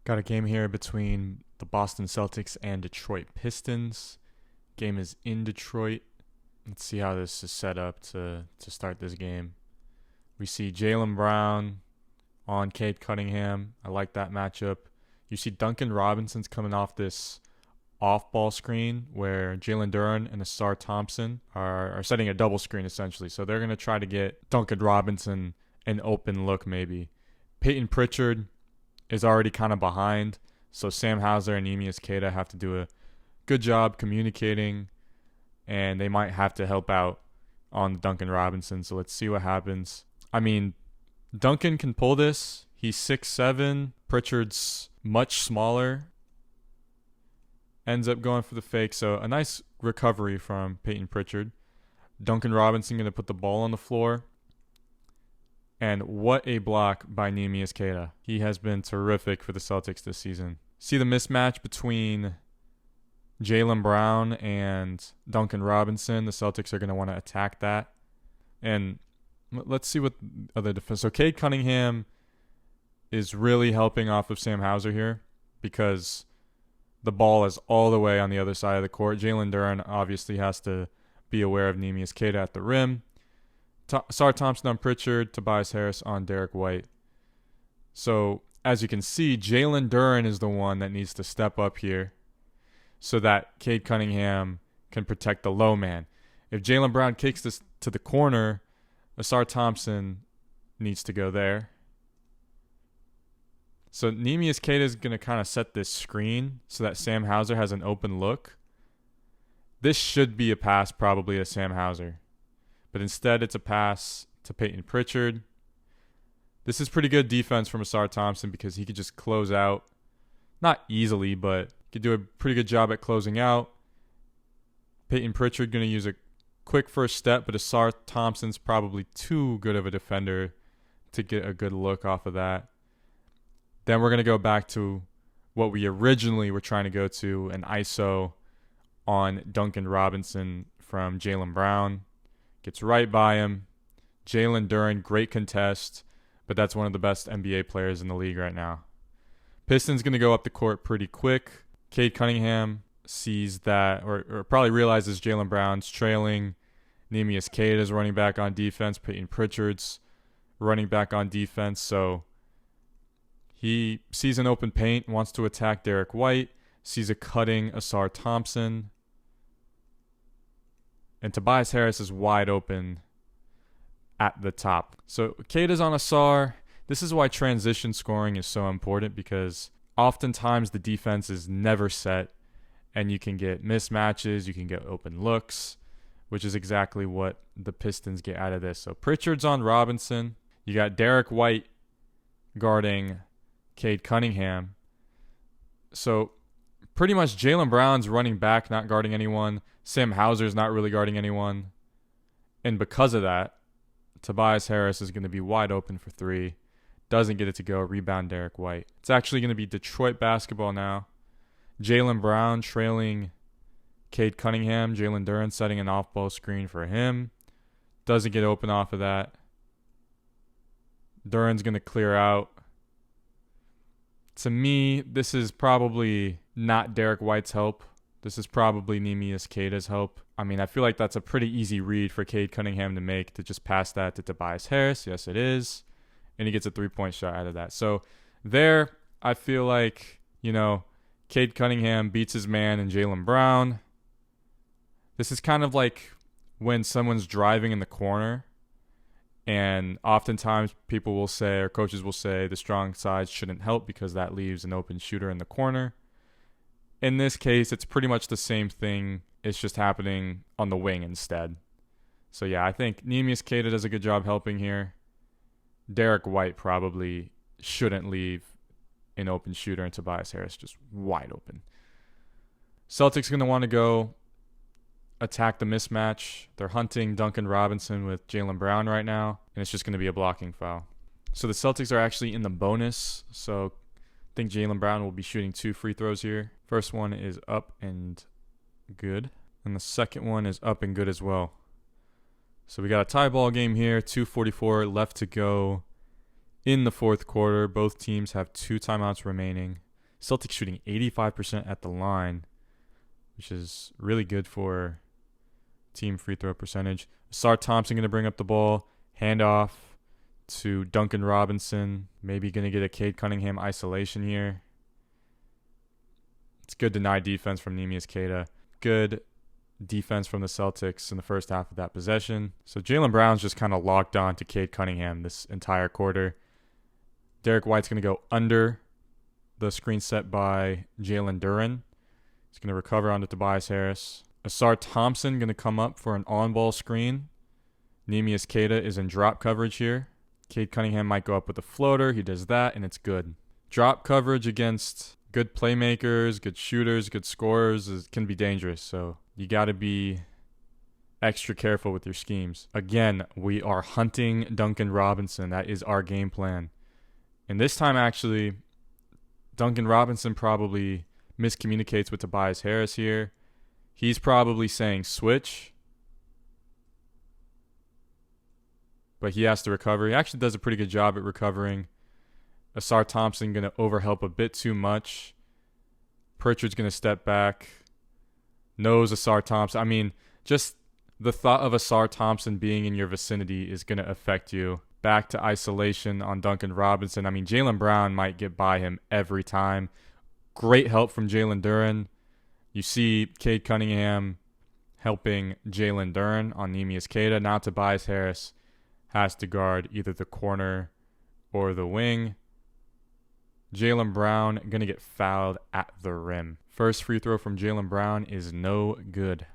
Got a game here between the Boston Celtics and Detroit Pistons. Game is in Detroit. Let's see how this is set up to start this game. We see Jaylen Brown on Cade Cunningham. I like that matchup. You see Duncan Robinson's coming off this off-ball screen where Jalen Duren and Asar Thompson are setting a double screen essentially. So they're going to try to get Duncan Robinson an open look maybe. Peyton Pritchard is already kind of behind. So Sam Hauser and Neemias Queta have to do a good job communicating, and they might have to help out on Duncan Robinson. So let's see what happens. I mean, Duncan can pull this. He's 6'7". Pritchard's much smaller. Ends up going for the fake. So a nice recovery from Peyton Pritchard. Duncan Robinson going to put the ball on the floor. And what a block by Neemias Queta. He has been terrific for the Celtics this season. See the mismatch between Jaylen Brown and Duncan Robinson. The Celtics are going to want to attack that. And let's see what other defense. So Cade Cunningham is really helping off of Sam Hauser here because the ball is all the way on the other side of the court. Jalen Duren obviously has to be aware of Neemias Queta at the rim. Asar Thompson on Pritchard, Tobias Harris on Derek White. So as you can see, Jalen Duren is the one that needs to step up here so that Cade Cunningham can protect the low man. If Jaylen Brown kicks this to the corner, Asar Thompson needs to go there. So Neemias Queta is going to kind of set this screen so that Sam Hauser has an open look. This should be a pass probably to Sam Hauser. But instead it's a pass to Peyton Pritchard. This is pretty good defense from Asar Thompson because he could just close out. Not easily, but could do a pretty good job at closing out. Peyton Pritchard going to use a quick first step, but Asar Thompson's probably too good of a defender to get a good look off of that. Then we're going to go back to what we originally were trying to go to, an ISO on Duncan Robinson from Jaylen Brown. Gets right by him. Jalen Duren, great contest, but that's one of the best NBA players in the league right now. Pistons going to go up the court pretty quick. Cade Cunningham sees that, or probably realizes Jaylen Brown's trailing. Neemias Queta is running back on defense. Peyton Pritchard's running back on defense. So he sees an open paint, wants to attack Derek White, sees a cutting Asar Thompson. And Tobias Harris is wide open at the top. So Queta's on Asar. This is why transition scoring is so important because oftentimes the defense is never set and you can get mismatches, you can get open looks, which is exactly what the Pistons get out of this. So Pritchard's on Robinson. You got Derek White guarding Cade Cunningham. So pretty much Jaylen Brown's running back, not guarding anyone. Sam Hauser's not really guarding anyone. And because of that, Tobias Harris is going to be wide open for three. Doesn't get it to go. Rebound Derek White. It's actually going to be Detroit basketball now. Jaylen Brown trailing Cade Cunningham. Jalen Duren setting an off-ball screen for him. Doesn't get open off of that. Duren's going to clear out. To me, this is probably not Derek White's help. This is probably Neemias Queta's help. I mean, I feel like that's a pretty easy read for Cade Cunningham to make, to just pass that to Tobias Harris. Yes, it is. And he gets a three-point shot out of that. So there, I feel like, Cade Cunningham beats his man in Jaylen Brown. This is kind of like when someone's driving in the corner, and oftentimes people will say, or coaches will say, the strong side shouldn't help because that leaves an open shooter in the corner. In this case, it's pretty much the same thing. It's just happening on the wing instead. So yeah, I think Neemias Queta does a good job helping here. Derek White probably shouldn't leave an open shooter, and Tobias Harris just wide open. Celtics going to want to go attack the mismatch. They're hunting Duncan Robinson with Jaylen Brown right now, and it's just going to be a blocking foul. So the Celtics are actually in the bonus, so I think Jaylen Brown will be shooting 2 free throws here. First one is up and good, and the second one is up and good as well. So we got a tie ball game here, 2:44 left to go in the fourth quarter. Both teams have 2 timeouts remaining. Celtics shooting 85% at the line, which is really good for team free throw percentage. Asar Thompson going to bring up the ball. Handoff to Duncan Robinson. Maybe going to get a Cade Cunningham isolation here. It's good denied defense from Neemias Queta. Good defense from the Celtics in the first half of that possession. So Jaylen Brown's just kind of locked on to Cade Cunningham this entire quarter. Derek White's going to go under the screen set by Jalen Duren. He's going to recover onto Tobias Harris. Asar Thompson going to come up for an on-ball screen. Neemias Queta is in drop coverage here. Cade Cunningham might go up with a floater. He does that, and it's good. Drop coverage against good playmakers, good shooters, good scorers can be dangerous. So you got to be extra careful with your schemes. Again, we are hunting Duncan Robinson. That is our game plan. And this time, actually, Duncan Robinson probably miscommunicates with Tobias Harris here. He's probably saying switch, but he has to recover. He actually does a pretty good job at recovering. Asar Thompson going to overhelp a bit too much. Pritchard's going to step back. Knows Asar Thompson. I mean, just the thought of Asar Thompson being in your vicinity is going to affect you. Back to isolation on Duncan Robinson. I mean, Jaylen Brown might get by him every time. Great help from Jalen Duren. You see Cade Cunningham helping Jalen Duren on Neemias Queta. Now Tobias Harris has to guard either the corner or the wing. Jaylen Brown going to get fouled at the rim. First free throw from Jaylen Brown is no good.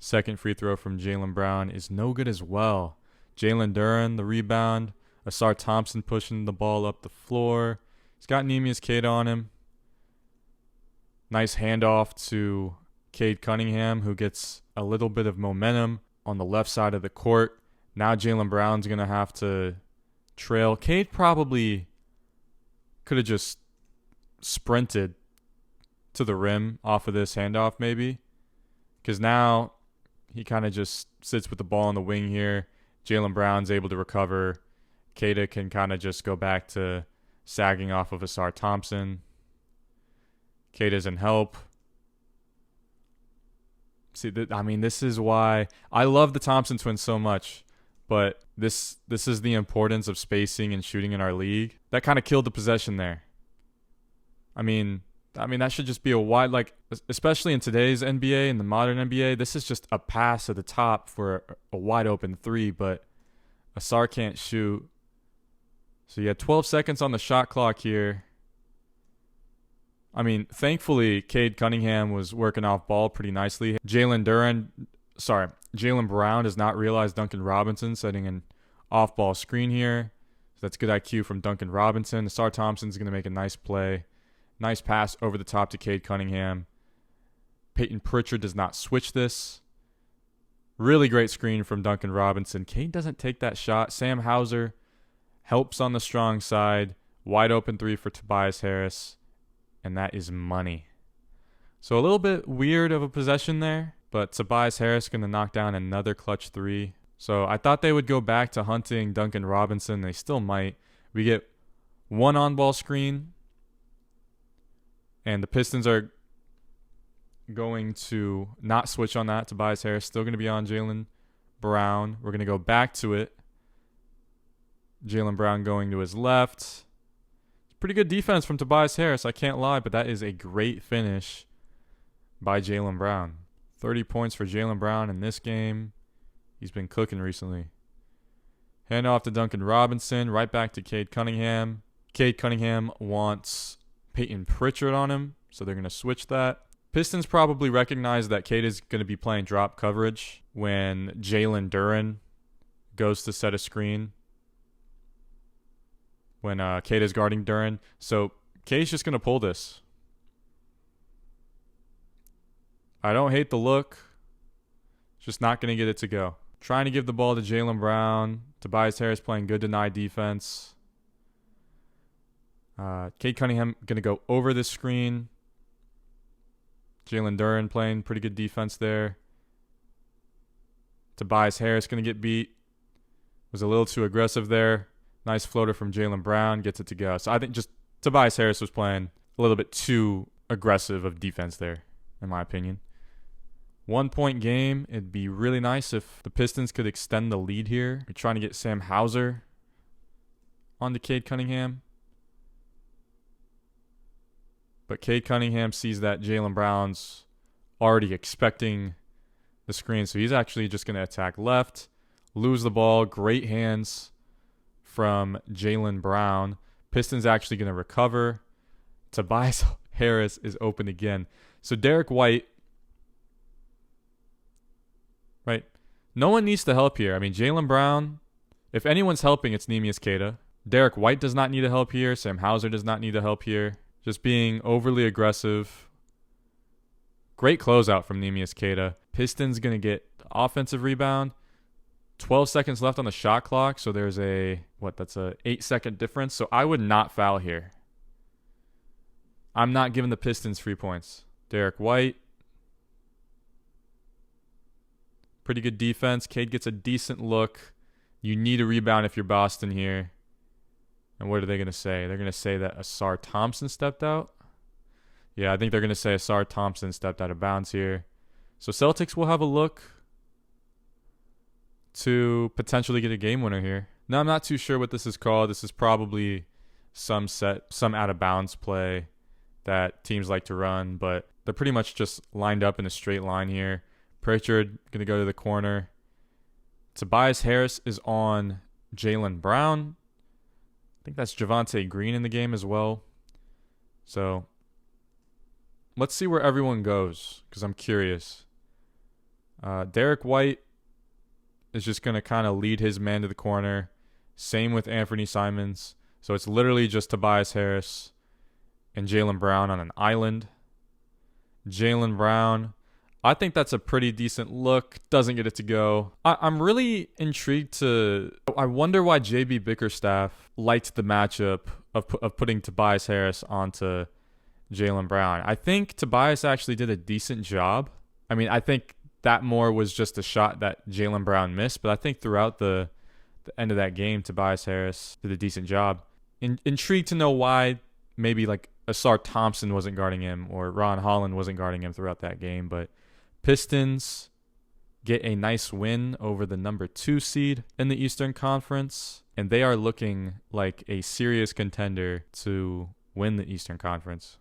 Second free throw from Jaylen Brown is no good as well. Jalen Duren, the rebound. Asar Thompson pushing the ball up the floor. He's got Neemias Queta on him. Nice handoff to Cade Cunningham, who gets a little bit of momentum on the left side of the court. Now Jaylen Brown's going to have to trail. Cade probably could have just sprinted to the rim off of this handoff maybe, because now he kind of just sits with the ball on the wing here. Jaylen Brown's able to recover. Queta can kind of just go back to sagging off of Asar Thompson. Queta's in help. See, I mean, this is why I love the Thompson twins so much, but this is the importance of spacing and shooting in our league. That kind of killed the possession there. I mean that should just be a wide, like, especially in today's NBA, in the modern NBA, this is just a pass at the top for a wide open three, but Asar can't shoot. So you had 12 seconds on the shot clock here. I mean, thankfully, Cade Cunningham was working off ball pretty nicely. Jalen Brown does not realize Duncan Robinson setting an off-ball screen here. So that's good IQ from Duncan Robinson. Asar Thompson's going to make a nice play. Nice pass over the top to Cade Cunningham. Peyton Pritchard does not switch this. Really great screen from Duncan Robinson. Cade doesn't take that shot. Sam Hauser helps on the strong side. Wide open three for Tobias Harris. And that is money. So a little bit weird of a possession there, but Tobias Harris going to knock down another clutch three. So I thought they would go back to hunting Duncan Robinson. They still might. We get one on-ball screen, and the Pistons are going to not switch on that. Tobias Harris still going to be on Jaylen Brown. We're going to go back to it. Jaylen Brown going to his left. Pretty good defense from Tobias Harris, I can't lie, but that is a great finish by Jaylen Brown. 30 points for Jaylen Brown in this game. He's been cooking recently. Hand off to Duncan Robinson, right back to Cade Cunningham. Cade Cunningham wants Peyton Pritchard on him, so they're going to switch that. Pistons probably recognize that Cade is going to be playing drop coverage when Jalen Duren goes to set a screen. When Cade is guarding Duren. So Cade's just going to pull this. I don't hate the look. Just not going to get it to go. Trying to give the ball to Jaylen Brown. Tobias Harris playing good denied defense. Cade Cunningham going to go over this screen. Jalen Duren playing pretty good defense there. Tobias Harris going to get beat. Was a little too aggressive there. Nice floater from Jaylen Brown. Gets it to go. So I think just Tobias Harris was playing a little bit too aggressive of defense there, in my opinion. 1 point game. It'd be really nice if the Pistons could extend the lead here. We're trying to get Sam Hauser onto Cade Cunningham. But Cade Cunningham sees that Jaylen Brown's already expecting the screen. So he's actually just going to attack left, lose the ball. Great hands from Jaylen Brown. Pistons actually going to recover. Tobias Harris is open again. So Derek White, right? No one needs to help here. I mean, Jaylen Brown, if anyone's helping, it's Neemias Queta. Derek White does not need to help here. Sam Hauser does not need to help here. Just being overly aggressive. Great closeout from Neemias Queta. Pistons going to get offensive rebound. 12 seconds left on the shot clock. So there's that's a 8-second difference. So I would not foul here. I'm not giving the Pistons 3 points. Derek White. Pretty good defense. Cade gets a decent look. You need a rebound if you're Boston here. And what are they going to say? They're going to say that Asar Thompson stepped out. Yeah, I think they're going to say Asar Thompson stepped out of bounds here. So Celtics will have a look to potentially get a game winner here. Now, I'm not too sure what this is called. This is probably some out of bounds play that teams like to run, but they're pretty much just lined up in a straight line here. Pritchard going to go to the corner. Tobias Harris is on Jaylen Brown. I think that's Javonte Green in the game as well. So let's see where everyone goes because I'm curious. Derek White is just going to kind of lead his man to the corner. Same with Anthony Simons. So it's literally just Tobias Harris and Jaylen Brown on an island. Jaylen Brown, I think that's a pretty decent look. Doesn't get it to go. I'm really intrigued I wonder why JB Bickerstaff liked the matchup of putting Tobias Harris onto Jaylen Brown. I think Tobias actually did a decent job. I mean, I think that more was just a shot that Jaylen Brown missed, but I think throughout the end of that game, Tobias Harris did a decent job. Intrigued to know why maybe like Asar Thompson wasn't guarding him or Ron Holland wasn't guarding him throughout that game, but Pistons get a nice win over the number 2 seed in the Eastern Conference, and they are looking like a serious contender to win the Eastern Conference.